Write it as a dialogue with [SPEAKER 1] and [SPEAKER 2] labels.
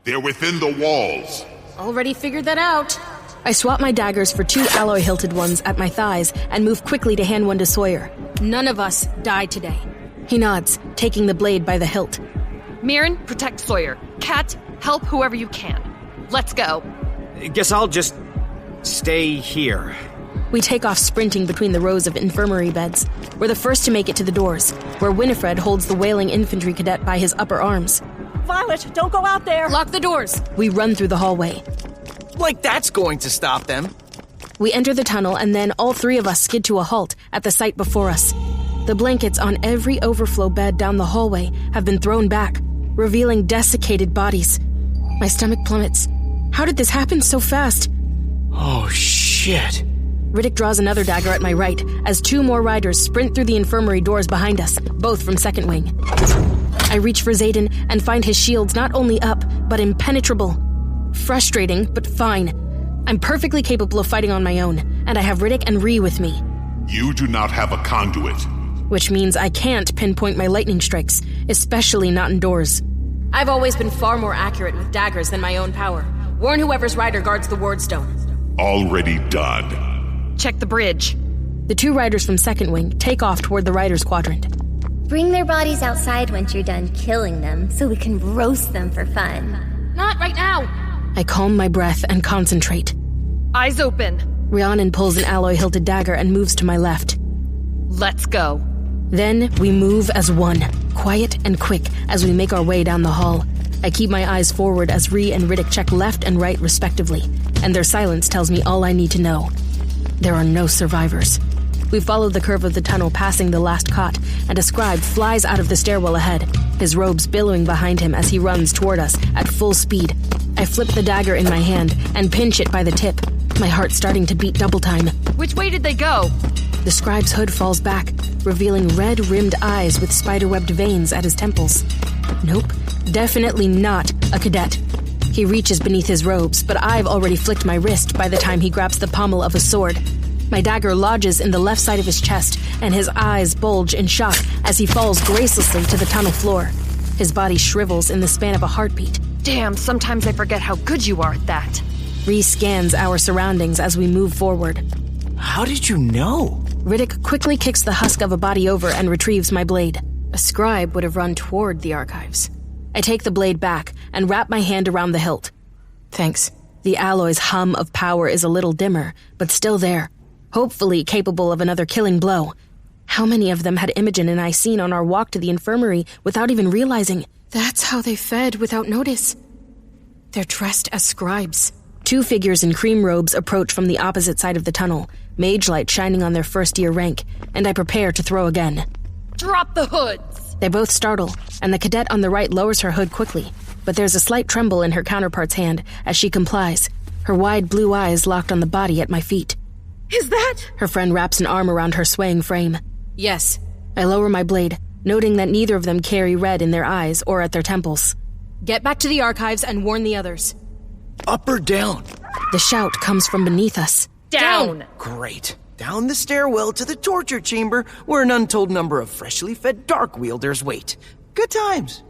[SPEAKER 1] They're within the walls.
[SPEAKER 2] Already figured that out. I swap my daggers for 2 alloy-hilted ones at my thighs and move quickly to hand one to Sawyer. None of us die today. He nods, taking the blade by the hilt.
[SPEAKER 3] Mirren, protect Sawyer. Kat, help whoever you can. Let's go.
[SPEAKER 4] Guess I'll just stay here.
[SPEAKER 2] We take off sprinting between the rows of infirmary beds. We're the first to make it to the doors, where Winifred holds the wailing infantry cadet by his upper arms.
[SPEAKER 5] Violet, don't go out there!
[SPEAKER 2] Lock the doors! We run through the hallway.
[SPEAKER 4] Like that's going to stop them.
[SPEAKER 2] We enter the tunnel, and then all 3 of us skid to a halt at the sight before us. The blankets on every overflow bed down the hallway have been thrown back, revealing desiccated bodies. My stomach plummets. How did this happen so fast?
[SPEAKER 4] Oh, shit.
[SPEAKER 2] Riddick draws another dagger at my right as 2 more riders sprint through the infirmary doors behind us, both from Second Wing. I reach for Xaden and find his shields not only up, but impenetrable. Frustrating, but fine. I'm perfectly capable of fighting on my own, and I have Riddick and Ree with me.
[SPEAKER 1] You do not have a conduit.
[SPEAKER 2] Which means I can't pinpoint my lightning strikes, especially not indoors. I've always been far more accurate with daggers than my own power. Warn whoever's rider guards the wardstone.
[SPEAKER 1] Already done.
[SPEAKER 3] Check the bridge.
[SPEAKER 2] The 2 riders from Second Wing take off toward the riders' quadrant.
[SPEAKER 6] Bring their bodies outside once you're done killing them, so we can roast them for fun.
[SPEAKER 2] Not right now! I calm my breath and concentrate.
[SPEAKER 3] Eyes open.
[SPEAKER 2] Rhiannon pulls an alloy-hilted dagger and moves to my left.
[SPEAKER 3] Let's go.
[SPEAKER 2] Then we move as one, quiet and quick as we make our way down the hall. I keep my eyes forward as Ree and Riddick check left and right respectively, and their silence tells me all I need to know. There are no survivors. We follow the curve of the tunnel passing the last cot, and a scribe flies out of the stairwell ahead, his robes billowing behind him as he runs toward us at full speed. I flip the dagger in my hand and pinch it by the tip, my heart starting to beat double time.
[SPEAKER 3] Which way did they go?
[SPEAKER 2] The scribe's hood falls back, revealing red-rimmed eyes with spider-webbed veins at his temples. Nope, definitely not a cadet. He reaches beneath his robes, but I've already flicked my wrist by the time he grabs the pommel of a sword. My dagger lodges in the left side of his chest, and his eyes bulge in shock as he falls gracelessly to the tunnel floor. His body shrivels in the span of a heartbeat.
[SPEAKER 3] Damn, sometimes I forget how good you are at that.
[SPEAKER 2] Ree scans our surroundings as we move forward.
[SPEAKER 4] How did you know?
[SPEAKER 2] Riddick quickly kicks the husk of a body over and retrieves my blade. A scribe would have run toward the archives. I take the blade back and wrap my hand around the hilt. Thanks. The alloy's hum of power is a little dimmer, but still there. Hopefully capable of another killing blow. How many of them had Imogen and I seen on our walk to the infirmary without even realizing? That's how they fed without notice. They're dressed as scribes. 2 figures in cream robes approach from the opposite side of the tunnel, mage light shining on their first-year rank, and I prepare to throw again.
[SPEAKER 3] Drop the hoods!
[SPEAKER 2] They both startle, and the cadet on the right lowers her hood quickly, but there's a slight tremble in her counterpart's hand as she complies, her wide blue eyes locked on the body at my feet.
[SPEAKER 3] Is that?
[SPEAKER 2] Her friend wraps an arm around her swaying frame. Yes. I lower my blade, noting that neither of them carry red in their eyes or at their temples. Get back to the archives and warn the others.
[SPEAKER 4] Up or down?
[SPEAKER 2] The shout comes from beneath us.
[SPEAKER 3] Down!
[SPEAKER 4] Great. Down the stairwell to the torture chamber, where an untold number of freshly fed dark wielders wait. Good times.